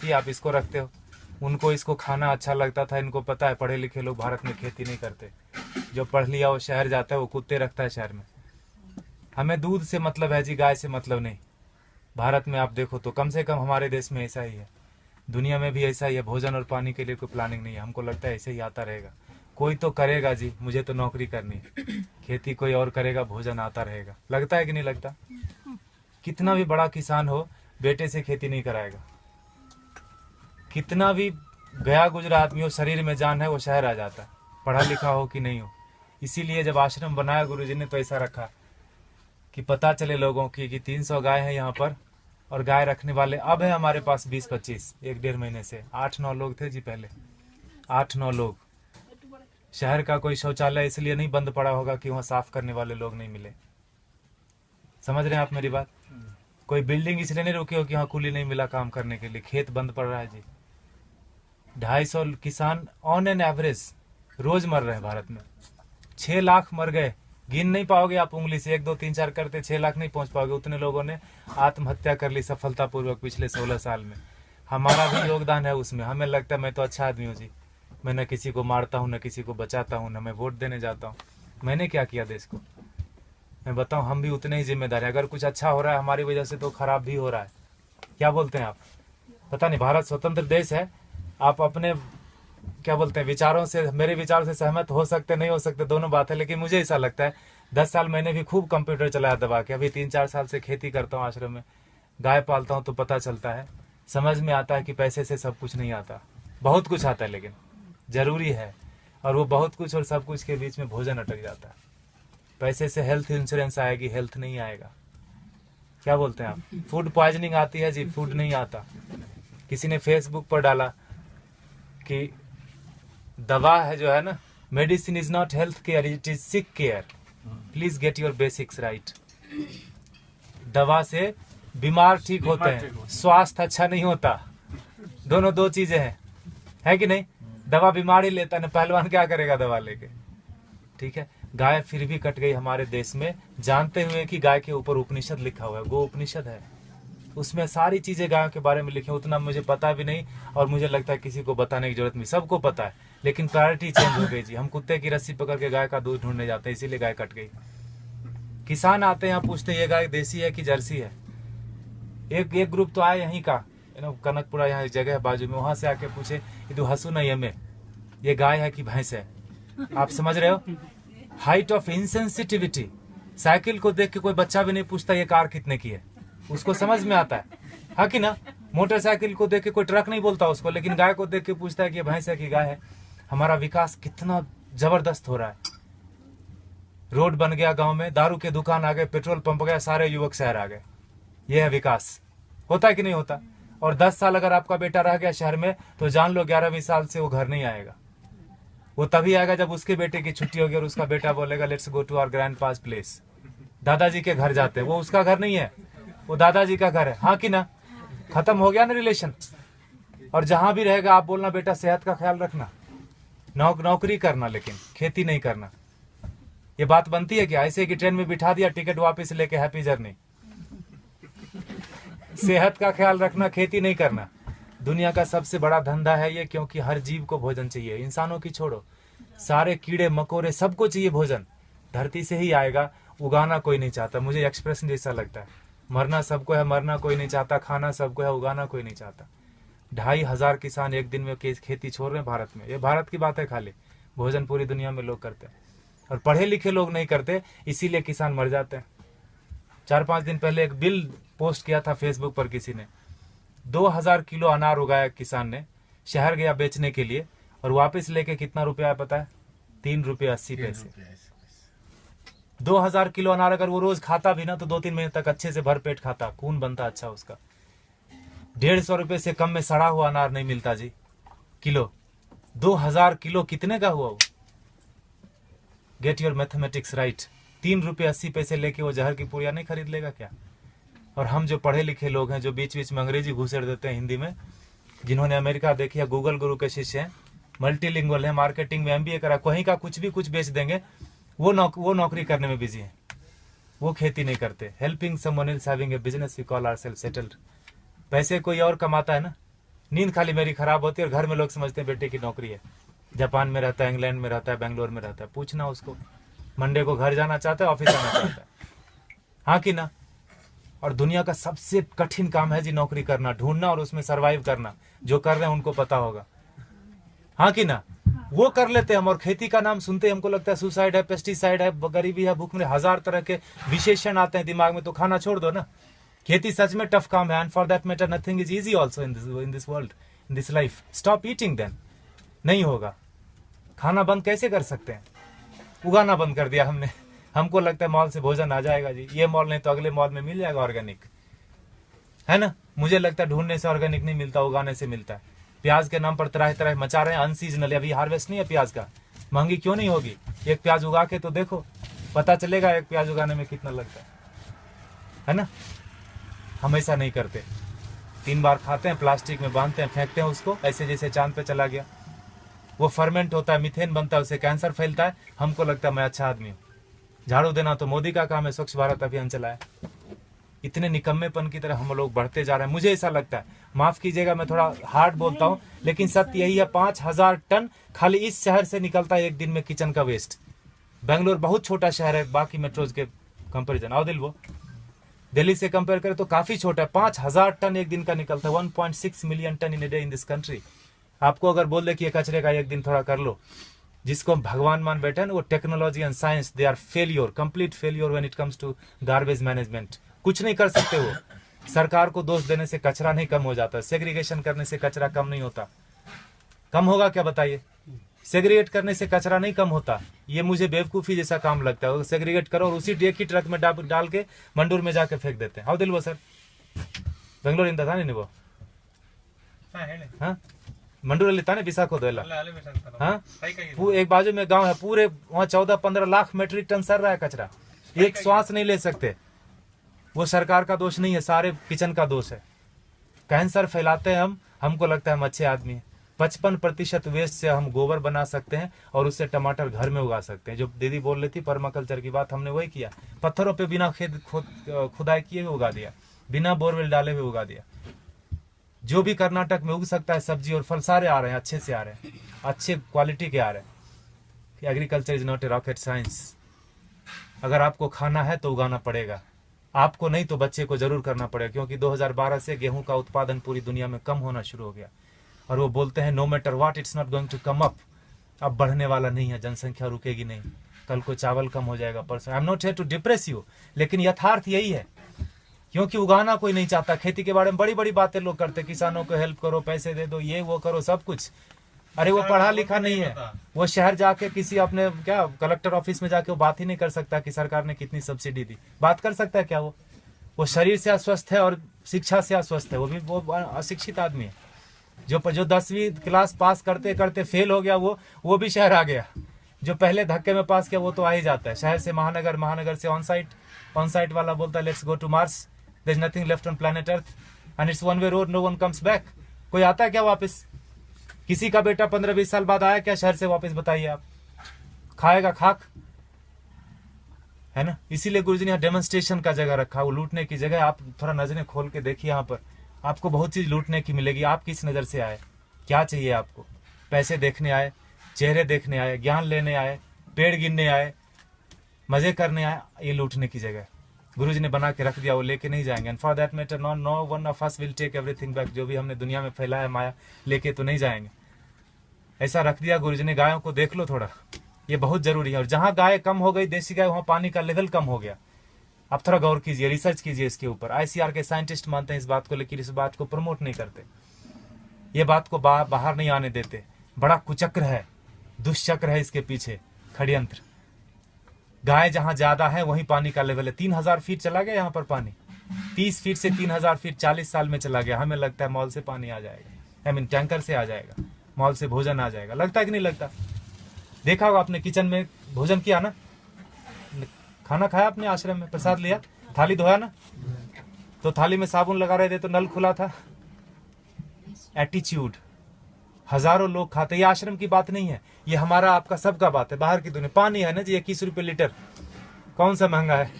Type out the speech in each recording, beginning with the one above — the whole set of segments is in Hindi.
कि आप इसको रखते हो। उनको इसको खाना अच्छा लगता था। इनको पता है पढ़े लिखे लोग भारत में खेती नहीं करते। जो पढ़ लिया वो शहर जाता है, वो कुत्ते रखता है शहर में। हमें दूध से मतलब है जी, गाय से मतलब नहीं। भारत में आप देखो तो कम से कम हमारे देश में ऐसा ही है, दुनिया में भी ऐसा ही है। भोजन और पानी के लिए कोई प्लानिंग नहीं है। हमको लगता है ऐसे ही आता रहेगा। कोई तो करेगा जी, मुझे तो नौकरी करनी है। खेती कोई और करेगा, भोजन आता रहेगा। लगता है कि नहीं लगता? कितना भी बड़ा किसान हो, बेटे से खेती नहीं कराएगा। कितना भी गया गुजरा आदमी हो, शरीर में जान है, वो शहर आ जाता है, पढ़ा लिखा हो कि नहीं हो। इसीलिए जब आश्रम बनाया गुरुजी ने तो ऐसा रखा कि पता चले लोगों की कि 300 गाय है यहाँ पर, और गाय रखने वाले अब है हमारे पास 20-25। 1-1.5 महीने से 8-9 लोग थे जी पहले, 8-9 लोग। शहर का कोई शौचालय इसलिए नहीं बंद पड़ा होगा कि वहाँ साफ करने वाले लोग नहीं मिले। समझ रहे हैं आप मेरी बात? कोई बिल्डिंग इसलिए नहीं रुकी हो कि वहाँ कूली नहीं मिला काम करने के लिए। खेत बंद पड़ रहा है जी। 250 किसान ऑन एन एवरेज रोज मर रहे हैं भारत में। 6 लाख मर गए, गिन नहीं पाओगे आप उंगली से। 1 2 3 4 करते 6 लाख नहीं पहुंच पाओगे। उतने लोगों ने आत्महत्या कर ली सफलतापूर्वक पिछले 16 साल में। हमारा भी योगदान है उसमें। हमें लगता है मैं तो अच्छा आदमी हूँ जी, मैं न किसी को मारता हूँ, न किसी को बचाता हूँ, न मैं वोट देने जाता हूँ। मैंने क्या किया देश को? मैं बताऊँ, हम भी उतने ही जिम्मेदार हैं। अगर कुछ अच्छा हो रहा है हमारी वजह से तो खराब भी हो रहा है। क्या बोलते हैं आप? पता नहीं, भारत स्वतंत्र देश है। आप अपने क्या बोलते हैं विचारों से, मेरे विचारों से सहमत हो सकते नहीं हो सकते, दोनों बात है। लेकिन मुझे ऐसा लगता है 10 साल मैंने भी खूब कंप्यूटर चलाया दबा के। अभी 3-4 साल से खेती करता हूँ आश्रम में, गाय पालता हूँ, तो पता चलता है, समझ में आता है कि पैसे से सब कुछ नहीं आता। बहुत कुछ आता है लेकिन जरूरी है। और वो बहुत कुछ और सब कुछ के बीच में भोजन अटक जाता है। पैसे से हेल्थ इंश्योरेंस आएगी, हेल्थ नहीं आएगा। क्या बोलते हैं आप? फूड पॉइजनिंग आती है जी, फूड नहीं आता। किसी ने फेसबुक पर डाला कि दवा है जो है ना, medicine is not health care, it is sick care, please get your basics right. दवा से बीमार ठीक होते हैं, स्वास्थ्य अच्छा नहीं होता। दोनों दो चीजें हैं, है कि नहीं? दवा बीमारी लेता है ना, पहलवान क्या करेगा दवा लेके? ठीक है। गाय फिर भी कट गई हमारे देश में, जानते हुए कि गाय के ऊपर उपनिषद लिखा हुआ है, गो उपनिषद है, उसमें सारी चीजें गायों के बारे में लिखी। उतना मुझे पता भी नहीं, और मुझे लगता है किसी को बताने की जरूरत नहीं, सबको पता है। लेकिन प्रायोरिटी चेंज हो गई जी। हम कुत्ते की रस्सी पकड़ के गाय का दूध ढूंढने जाते हैं, इसीलिए गाय कट गई। किसान आते हैं, यहाँ पूछते हैं ये गाय देसी है कि जर्सी है। एक ग्रुप तो आया यहीं का, कनकपुरा, यहाँ एक जगह है बाजू में, वहां से आके पूछे ये तो हसू नहीं हमें, ये गाय है कि भैंस है? आप समझ रहे हो? Height of insensitivity. साइकिल को देख के कोई बच्चा भी नहीं पूछता ये कार कितने की है, उसको समझ में आता है कि ना? मोटरसाइकिल को देख के कोई ट्रक नहीं बोलता उसको, लेकिन गाय को देख के पूछता है कि भैंस है कि गाय है। हमारा विकास कितना जबरदस्त हो रहा है। रोड बन गया गांव में, दारू के दुकान आ गए, पेट्रोल पंप गया, सारे युवक शहर आ गए। यह है विकास। होता है कि नहीं होता? और 10 साल अगर आपका बेटा रह गया शहर में, तो जान लो 11वीं साल से वो घर नहीं आएगा। वो तभी आएगा जब उसके बेटे की छुट्टी होगी और उसका बेटा बोलेगा let's go to our grandpa's place. दादाजी के घर जाते हैं, वो उसका घर नहीं है, वो दादाजी का घर है। हाँ कि ना? खत्म हो गया ना रिलेशन। और जहां भी रहेगा आप बोलना बेटा सेहत का ख्याल रखना, नौकरी करना, लेकिन खेती नहीं करना। ये बात बनती है क्या? ऐसे कि ट्रेन में बिठा दिया, टिकट वापस लेके हैप्पी जर्नी। सेहत का ख्याल रखना, खेती नहीं करना। दुनिया का सबसे बड़ा धंधा है ये, क्योंकि हर जीव को भोजन चाहिए। इंसानों की छोड़ो, सारे कीड़े मकोड़े सबको चाहिए भोजन। धरती से ही आएगा, उगाना कोई नहीं चाहता। मुझे एक्सप्रेशन जैसा लगता है, मरना सबको है, मरना कोई नहीं चाहता, खाना सबको है, उगाना कोई नहीं चाहता। 2,500 किसान एक दिन में खेती छोड़ रहे हैं भारत में। ये भारत की बात है खाली, भोजन पूरी दुनिया में लोग करते हैं, और पढ़े लिखे लोग नहीं करते, इसीलिए किसान मर जाते हैं। 4-5 दिन पहले एक बिल पोस्ट किया था फेसबुक पर किसी ने, 2000 किलो अनार उगाया किसान ने, शहर गया बेचने के लिए, और वापस लेके कितना रुपया पता है? 3 रुपये 80 पैसे। 2000 किलो अनार अगर वो रोज खाता भी ना, तो 2-3 महीने तक अच्छे से भरपेट खाता, खून बनता अच्छा उसका। 150 रुपये से कम में सड़ा हुआ अनार नहीं मिलता जी किलो। 2000 किलो कितने का हुआ वो? Get your mathematics right. 3 रुपये 80 पैसे लेके वो जहर की पुड़िया नहीं खरीद लेगा क्या? और हम जो पढ़े लिखे लोग हैं, जो बीच बीच में अंग्रेजी घुसेड़ देते हैं हिंदी में, जिन्होंने अमेरिका देखी है, गूगल गुरु के शिष्य हैं, मल्टीलिंगुअल है, मार्केटिंग में MBA करा, कहीं का कुछ भी कुछ बेच देंगे, वो नौकरी करने में बिजी है, वो खेती नहीं करते। Helping someone else having a business we call ourself settled. पैसे कोई और कमाता है ना, नींद खाली मेरी खराब होती है और घर में लोग समझते हैं बेटे की नौकरी है। जापान में रहता है, इंग्लैंड में रहता है, बेंगलोर में रहता है, पूछना उसको। मंडे को घर जाना चाहता है, ऑफिस आना चाहता है, हाँ कि ना। और दुनिया का सबसे कठिन काम है जी नौकरी करना, ढूंढना और उसमें सरवाइव करना। जो कर रहे हैं उनको पता होगा, हाँ कि ना। वो कर लेते हैं हम, और खेती का नाम सुनते ही हमको लगता है सुसाइड है, पेस्टिसाइड है, गरीबी है, भूख में, हजार तरह के विशेषण आते हैं दिमाग में। तो खाना छोड़ दो ना। खेती सच में टफ काम है, and for that matter nothing is easy also in this world, in this life. Stop eating then, नहीं होगा। खाना बंद कैसे कर सकते हैं? उगाना बंद कर दिया हमने। हमको लगता है मॉल से भोजन आ जाएगा जी, ये मॉल नहीं तो अगले मॉल में मिल जाएगा ऑर्गेनिक, है ना। मुझे लगता है ढूंढने से ऑर्गेनिक नहीं मिलता, उगाने से मिलता है। प्याज के नाम पर तरह तरह मचा रहे हैं, अनसीजनल, अभी हार्वेस्ट नहीं है प्याज का। महंगी क्यों नहीं होगी? एक प्याज उगा के तो देखो, पता चलेगा एक प्याज उगाने में कितना लगता है ना। हम ऐसा नहीं करते, 3 बार खाते हैं, प्लास्टिक में बांधते हैं, फेंकते हैं उसको, ऐसे जैसे चांद पे चला गया। वो फर्मेंट होता है, मीथेन बनता है, उससे कैंसर फैलता है। हमको लगता है मैं अच्छा आदमी हूँ। झाड़ू देना तो मोदी का काम है, स्वच्छ भारत अभियान चलाया। इतने निकम्मेपन की तरह हम लोग बढ़ते जा रहे हैं। मुझे ऐसा लगता है, माफ कीजिएगा मैं थोड़ा हार्ड बोलता हूँ, लेकिन सत्य यही है, 5000 टन खाली इस शहर से निकलता है एक दिन में किचन का वेस्ट। बेंगलोर बहुत छोटा शहर है बाकी मेट्रोज के कंपेरिजन, आओ दिल वो दिल्ली से कंपेयर करें तो काफी छोटा है। 5000 टन एक दिन का निकलता है, 1.6 million ton in a day in this country. आपको अगर बोल दे कि ये कचरे का एक दिन थोड़ा कर लो, जिसको भगवान मान बैठे ना, वो technology and science, they are failure, complete failure when it comes to garbage management. कुछ नहीं कर सकते वो। सरकार को दोष देने से कचरा नहीं कम हो जाता, सेग्रीगेशन करने से कचरा कम नहीं होता। कम होगा क्या बताइए? सेग्रीगेट करने से कचरा नहीं कम होता। ये मुझे बेवकूफी जैसा काम लगता है। सेग्रीगेट करो और उसी एक ही ट्रक में डाल के मंडूर में जाके फेंक देते हैं। हाउ दिल वो सर बेंगलोर इंदा था नहीं वो, हाँ मंडूर ताने विशाखो दो, हाँ एक बाजू में गांव है, पूरे वहाँ 14-15 लाख मेट्रिक टन सर रहा है कचरा, एक श्वास नहीं ले सकते। वो सरकार का दोष नहीं है, सारे किचन का दोष है। कैंसर फैलाते हैं हम, हमको लगता है हम अच्छे आदमी हैं। 55% वेस्ट से हम गोबर बना सकते हैं और उससे टमाटर घर में उगा सकते हैं। जो दीदी बोल रही थी पर्माकल्चर की बात, हमने वही किया। पत्थरों पे बिना खुदाई किए हुए उगा दिया, बिना बोरवेल डाले हुए उगा दिया। जो भी कर्नाटक में उग सकता है सब्जी और फल, सारे आ रहे हैं, अच्छे से आ रहे हैं, अच्छे क्वालिटी के आ रहे हैं। Agriculture is not a rocket science. अगर आपको खाना है तो उगाना पड़ेगा, आपको नहीं तो बच्चे को जरूर करना पड़ेगा। क्योंकि 2012 से गेहूं का उत्पादन पूरी दुनिया में कम होना शुरू हो गया। और वो बोलते हैं no matter what it's not going to come up. अब बढ़ने वाला नहीं है, जनसंख्या रुकेगी नहीं। कल को चावल कम हो जाएगा, परसों। I am not here to depress you, लेकिन यथार्थ यही है। क्योंकि उगाना कोई नहीं चाहता। खेती के बारे में बड़ी बड़ी बातें लोग करते, किसानों को हेल्प करो, पैसे दे दो, ये वो करो, सब कुछ। अरे वो पढ़ा लिखा नहीं है, वो शहर जाके किसी अपने क्या कलेक्टर ऑफिस में जाके वो बात ही नहीं कर सकता कि सरकार ने कितनी सब्सिडी दी। बात कर सकता है क्या? वो शरीर से अस्वस्थ है और शिक्षा से अस्वस्थ है। वो अशिक्षित आदमी है। जो 10वीं क्लास पास करते करते फेल हो गया, वो भी शहर आ गया। जो पहले धक्के में पास किया वो तो आ ही जाता है। शहर से महानगर, महानगर से ऑन साइट वाला बोलता है let's go to Mars, there is nothing left on planet earth and it's one way road, no one comes back. कोई आता है क्या वापस? किसी का बेटा 15-20 साल बाद आया क्या शहर से वापस? बताइए आप। खाएगा खाक, है ना। इसीलिए गुरुजी ने यहाँ डेमोन्स्ट्रेशन का जगह रखा, वो लूटने की जगह। आप थोड़ा नजरें खोल के देखिए, यहाँ पर आपको बहुत चीज लूटने की मिलेगी। आप किस नजर से आए, क्या चाहिए आपको? पैसे देखने आए, चेहरे देखने आए, ज्ञान लेने आए, पेड़ गिनने आए, मजे करने आए? ये लूटने की जगह गुरुजी ने बना के रख दिया, वो लेके नहीं जाएंगे। And for that matter no one of us will take everything back. जो भी हमने दुनिया में फैलाया माया, लेके तो नहीं जाएंगे। ऐसा रख दिया गुरुजी ने। गायों को देख लो थोड़ा, ये बहुत जरूरी है। और जहां गाय कम हो गई, देसी गाय, वहां पानी का लेवल कम हो गया। आप थोड़ा गौर कीजिए, रिसर्च कीजिए इसके ऊपर। आईसीआर के साइंटिस्ट मानते हैं इस बात को, लेकिन इस बात को प्रमोट नहीं करते। ये बात को बाहर नहीं आने देते। बड़ा कुचक्र है, दुष्चक्र है इसके पीछे, षड्यंत्र। गाय जहां ज्यादा है वहीं पानी का लेवल है। 3000 फीट चला गया यहाँ पर पानी, 30 फीट से 3000 फीट 40 साल में चला गया। हमें लगता है मॉल से पानी आ जाएगा, टैंकर से आ जाएगा, मॉल से भोजन आ जाएगा। लगता है कि नहीं लगता? देखा होगा आपने, किचन में भोजन किया ना, खाना खाया आपने, आश्रम में प्रसाद लिया, थाली धोया ना, तो थाली में साबुन लगा रहे थे तो नल खुला था। एटीट्यूड। हजारों लोग खाते। ये आश्रम की बात नहीं है, ये हमारा आपका सबका बात है। बाहर की दुनिया पानी है ना जी, 21 रुपए लीटर, कौन सा महंगा है?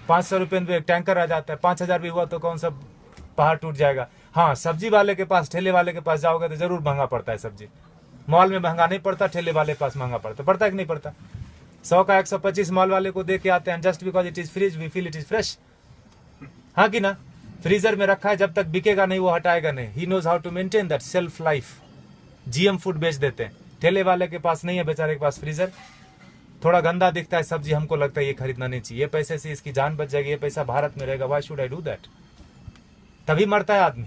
500 रुपए में टैंकर आ जाता है। 5000 भी हुआ तो कौन सा पहाड़ टूट जाएगा? हाँ, सब्जी वाले के पास, ठेले वाले के पास जाओगे तो जरूर महंगा पड़ता है सब्जी। मॉल में महंगा नहीं पड़ता, ठेले वाले के पास महंगा पड़ता है कि नहीं पड़ता? 100 का 125 मॉल वाले को दे के आते हैं, just because it is fridge we feel it is fresh. हाँ कि ना? फ्रीजर में रखा है, जब तक बिकेगा नहीं वो हटाएगा नहीं। He knows how to maintain that shelf life. GM food बेच देते हैं। ठेले वाले के पास नहीं है बेचारे के पास फ्रीजर, थोड़ा गंदा दिखता है सब्जी, हमको लगता है ये खरीदना नहीं चाहिए, ये पैसे से इसकी जान बच जाएगी, ये पैसा भारत में रहेगा, why should I do that? तभी मरता है आदमी,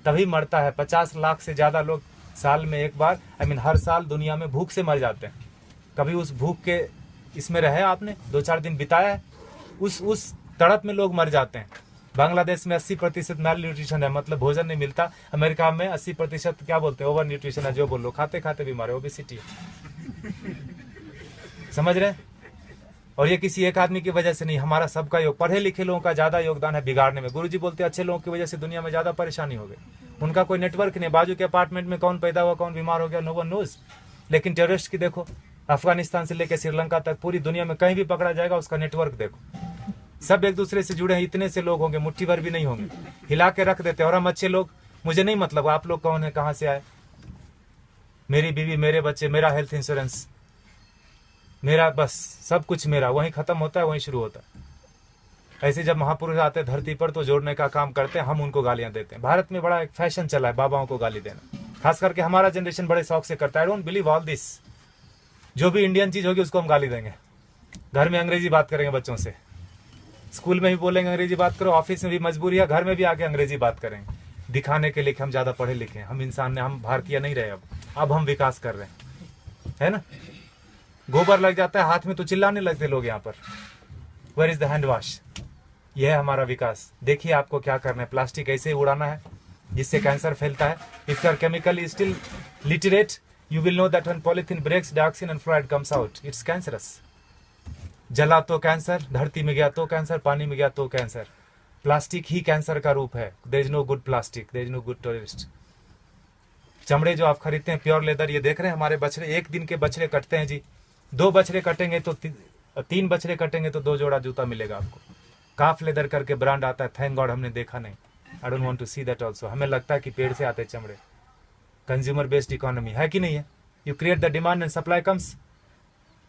तभी मरता है। 50 लाख से ज्यादा लोग साल में एक बार, हर साल दुनिया में भूख से मर जाते हैं। कभी उस भूख के इसमें रहे आपने, 2-4 दिन बिताया है, उस तड़प में लोग मर जाते हैं। बांग्लादेश में 80% मेल न्यूट्रिशन है, मतलब भोजन नहीं मिलता। अमेरिका में 80% क्या बोलते हैं, ओवर न्यूट्रिशन है, जो बोलो, खाते खाते बीमार है, ओबेसिटी है। समझ रहे? और ये किसी एक आदमी की वजह से नहीं, हमारा सबका योग, पढ़े लिखे लोगों का ज्यादा योगदान है बिगाड़ने में। गुरुजी बोलते हैं अच्छे लोगों की वजह से दुनिया में ज्यादा परेशानी हो गई। उनका कोई नेटवर्क नहीं, बाजू के अपार्टमेंट में कौन पैदा हुआ, कौन बीमार हो गया, नो वन नोज। लेकिन टेररिस्ट की देखो, अफगानिस्तान से लेकर श्रीलंका तक पूरी दुनिया में कहीं भी पकड़ा जाएगा, उसका नेटवर्क देखो, सब एक दूसरे से जुड़े हैं। इतने से लोग होंगे, मुट्ठी भर भी नहीं होंगे, हिला के रख देते। और हम अच्छे लोग, मुझे नहीं मतलब आप लोग कौन है, कहां से आए, मेरी बीवी, मेरे बच्चे, मेरा हेल्थ इंश्योरेंस, मेरा बस सब कुछ मेरा, वहीं खत्म होता है, वहीं शुरू होता है। ऐसे जब महापुरुष आते हैं धरती पर तो जोड़ने का काम करते हैं, हम उनको गालियां देते हैं। भारत में बड़ा एक फैशन चला है बाबाओं को गाली देना, खास करके हमारा जनरेशन बड़े शौक से करता है। I don't believe all this. जो भी इंडियन चीज होगी उसको हम गाली देंगे। घर में अंग्रेजी बात करेंगे बच्चों से, स्कूल में भी बोलेंगे अंग्रेजी बात करो, ऑफिस में भी मजबूरी है, घर में भी आके अंग्रेजी बात करेंगे, दिखाने के लिए कि हम ज्यादा पढ़े लिखे हैं, हम इंसान ने, हम भारतीय नहीं रहे। अब हम विकास कर रहे हैं, है ना? गोबर लग जाता है हाथ में तो चिल्लाने लगते लोग यहाँ पर, where is the hand wash? यह है हमारा विकास। देखिए आपको क्या करना है, प्लास्टिक ऐसे ही उड़ाना है जिससे कैंसर फैलता है। If you are chemically still literate, you will know that when polythene breaks, dioxin and fluoride comes out, it's cancerous. जला तो कैंसर, धरती में गया तो कैंसर, पानी में गया तो कैंसर। प्लास्टिक ही कैंसर का रूप है। There is no good plastic, there is no good terrorist. चमड़े जो आप खरीदते हैं प्योर लेदर, ये देख रहे हैं हमारे बछड़े, एक दिन के बछड़े कटते हैं जी, 2 बछड़े कटेंगे तो 3 बछड़े कटेंगे तो 2 जोड़ा जूता मिलेगा आपको। काफ लेदर करके ब्रांड आता है, थैंक गॉड हमने देखा नहीं। I don't want to see that also. हमें लगता है कि पेड़ से आते चमड़े। कंज्यूमर बेस्ड इकोनॉमी है कि नहीं है? You create the demand and supply comes.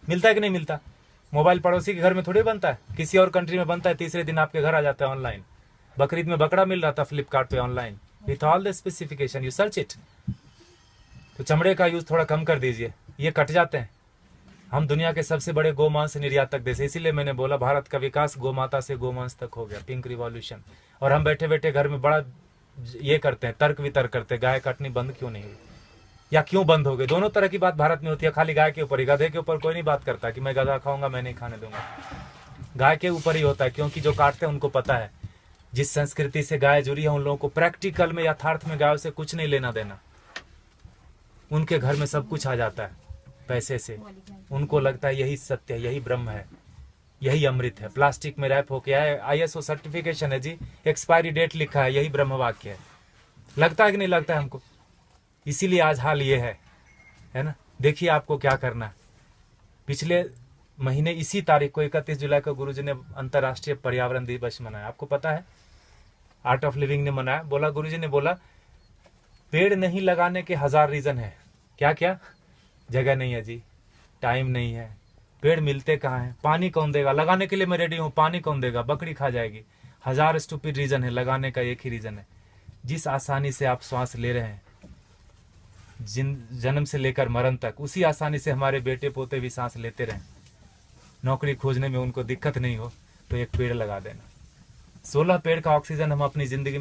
मिलता है कि नहीं मिलता? मोबाइल पड़ोसी के घर में थोड़ी बनता है, किसी और कंट्री में बनता है, तीसरे दिन आपके घर आ जाता है ऑनलाइन। बकरीद में बकरा मिल रहा था फ्लिपकार्ट पे online, with all the specification, you search it. तो चमड़े का यूज थोड़ा कम कर दीजिए, ये कट जाते हैं। हम दुनिया के सबसे बड़े गोमांस निर्यातक देश, इसीलिए मैंने बोला भारत का विकास गोमाता से गोमांस तक हो गया, पिंक रिवॉल्यूशन। और हम बैठे बैठे घर में बड़ा ये करते हैं, तर्क वितर्क करते हैं, गाय काटनी बंद क्यों नहीं हुई या क्यों बंद हो गई। दोनों तरह की बात भारत में होती है, खाली गाय के ऊपर ही। गधे के ऊपर कोई नहीं बात करता कि मैं गधा खाऊंगा, मैं नहीं खाने दूंगा। गाय के ऊपर ही होता है, क्योंकि जो काटते हैं उनको पता है जिस संस्कृति से गाय जुड़ी है उन लोगों को प्रैक्टिकल में, यथार्थ में गायों से कुछ नहीं लेना देना। उनके घर में सब कुछ आ जाता है पैसे से, उनको लगता है यही सत्य है, यही ब्रह्म है, यही अमृत है। प्लास्टिक में रैप होके आए, ISO सर्टिफिकेशन है जी, एक्सपायरी डेट लिखा है, यही ब्रह्म वाक्य है। लगता है कि नहीं लगता है हमको? इसीलिए आज हाल ये है ना। देखिए आपको क्या करना है। पिछले महीने इसी तारीख को 31 जुलाई को गुरुजी ने अंतर्राष्ट्रीय पर्यावरण दिवस मनाया। आपको पता है, आर्ट ऑफ लिविंग ने मनाया। बोला, गुरुजी ने बोला पेड़ नहीं लगाने के 1000 रीजन है। क्या क्या? जगह नहीं है जी, टाइम नहीं है, पेड़ मिलते कहाँ हैं, पानी कौन देगा, लगाने के लिए मैं रेडी हूँ, पानी कौन देगा, बकरी खा जाएगी। 1000 स्टूपिड रीजन है, लगाने का एक ही रीजन है। जिस आसानी से आप श्वास ले रहे हैं जन्म से लेकर मरण तक, उसी आसानी से हमारे बेटे पोते भी सांस लेते रहें। नौकरी खोजने में उनको दिक्कत नहीं हो तो एक पेड़ लगा देना। 16 पेड़ का ऑक्सीजन हम अपनी जिंदगी में